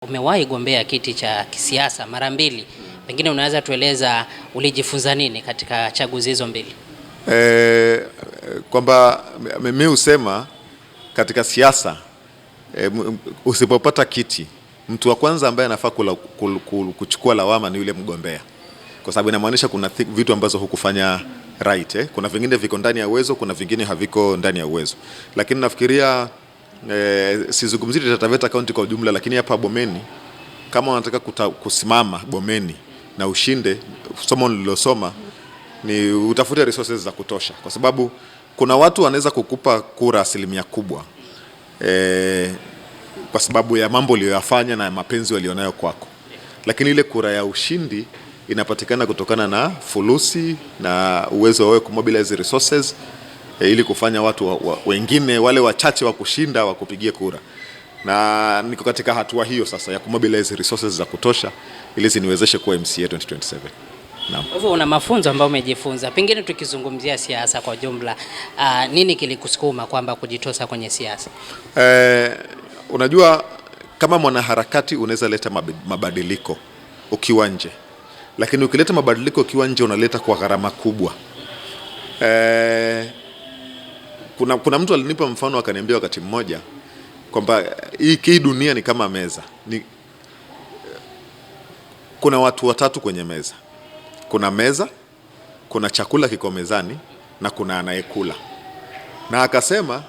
Umewahi gombea kiti cha kisiasa mara mbili. Pengine unaweza tueleza ulijifunza nini katika chaguzi hizo mbili? Kwamba mimi husema katika siasa usipopata kiti, mtu wa kwanza ambaye anafaa kuchukua lawama ni yule mgombea, kwa sababu inamaanisha kuna vitu ambazo hukufanya right. Kuna vingine viko ndani ya uwezo, kuna vingine haviko ndani ya uwezo. Lakini nafikiria sizungumzii Taita Taveta County kwa ujumla, lakini hapa Bomeni, kama unataka kusimama Bomeni na ushinde, somo nililosoma ni utafute resources za kutosha, kwa sababu kuna watu wanaweza kukupa kura asilimia kubwa kwa sababu ya mambo uliyoyafanya na mapenzi walionayo kwako, lakini ile kura ya ushindi inapatikana kutokana na fulusi na uwezo wao kumobilize resources ili kufanya watu wengine wale wachache wa kushinda wakupigie kura. Na niko katika hatua hiyo sasa ya kumobilize resources za kutosha ili ziniwezeshe kuwa MCA 2027. Naam. Hivyo una mafunzo ambayo umejifunza. Pengine tukizungumzia siasa kwa jumla, nini kilikusukuma kwamba kujitosa kwenye siasa? Unajua, kama mwanaharakati unaweza leta mabadiliko ukiwa nje, lakini ukileta mabadiliko ukiwa nje unaleta kwa gharama kubwa. Kuna mtu alinipa mfano akaniambia wakati mmoja kwamba hii dunia ni kama meza. Kuna watu watatu kwenye meza. Kuna meza, kuna chakula kiko mezani na kuna anayekula. Na akasema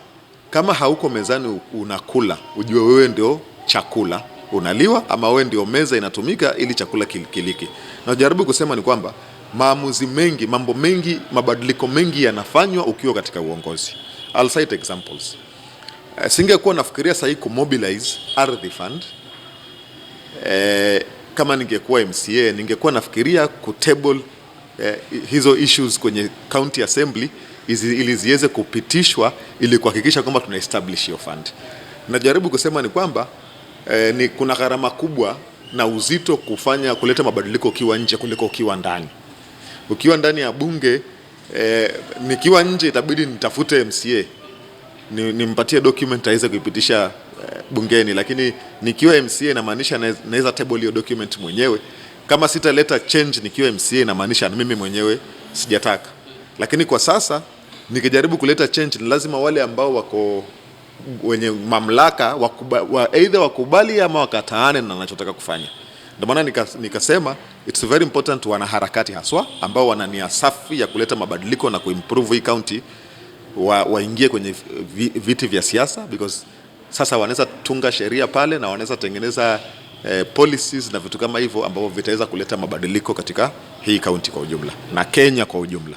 kama hauko mezani unakula, ujue wewe ndio chakula unaliwa, ama wewe ndio meza inatumika ili chakula kiliki. Na jaribu kusema ni kwamba maamuzi mengi, mambo mengi, mabadiliko mengi yanafanywa ukiwa katika uongozi. I'll cite examples. Singekuwa nafikiria sahi kumobilize Ardhi Fund. Kama ningekuwa MCA, ningekuwa nafikiria kutable hizo issues kwenye county assembly ili ziweze kupitishwa ili kuhakikisha kwamba tuna establish hiyo fund. Najaribu kusema ni kwamba ni kuna gharama kubwa na uzito kuleta mabadiliko ukiwa nje kuliko ukiwa ndani. Ukiwa ndani ya bunge, nikiwa nje itabidi nitafute MCA nimpatie document aweze kuipitisha bungeni, lakini nikiwa MCA inamaanisha naweza table hiyo document mwenyewe. Kama sitaleta change nikiwa MCA inamaanisha mimi mwenyewe sijataka. Lakini kwa sasa nikijaribu kuleta change ni lazima wale ambao wako wenye mamlaka either wakubali ama wakataane na ninachotaka kufanya. Ndio maana nikasema it's very important wanaharakati haswa ambao wana nia safi ya kuleta mabadiliko na kuimprove hii county waingie kwenye viti vya siasa, because sasa wanaweza tunga sheria pale na wanaweza tengeneza policies na vitu kama hivyo ambavyo vitaweza kuleta mabadiliko katika hii county kwa ujumla na Kenya kwa ujumla.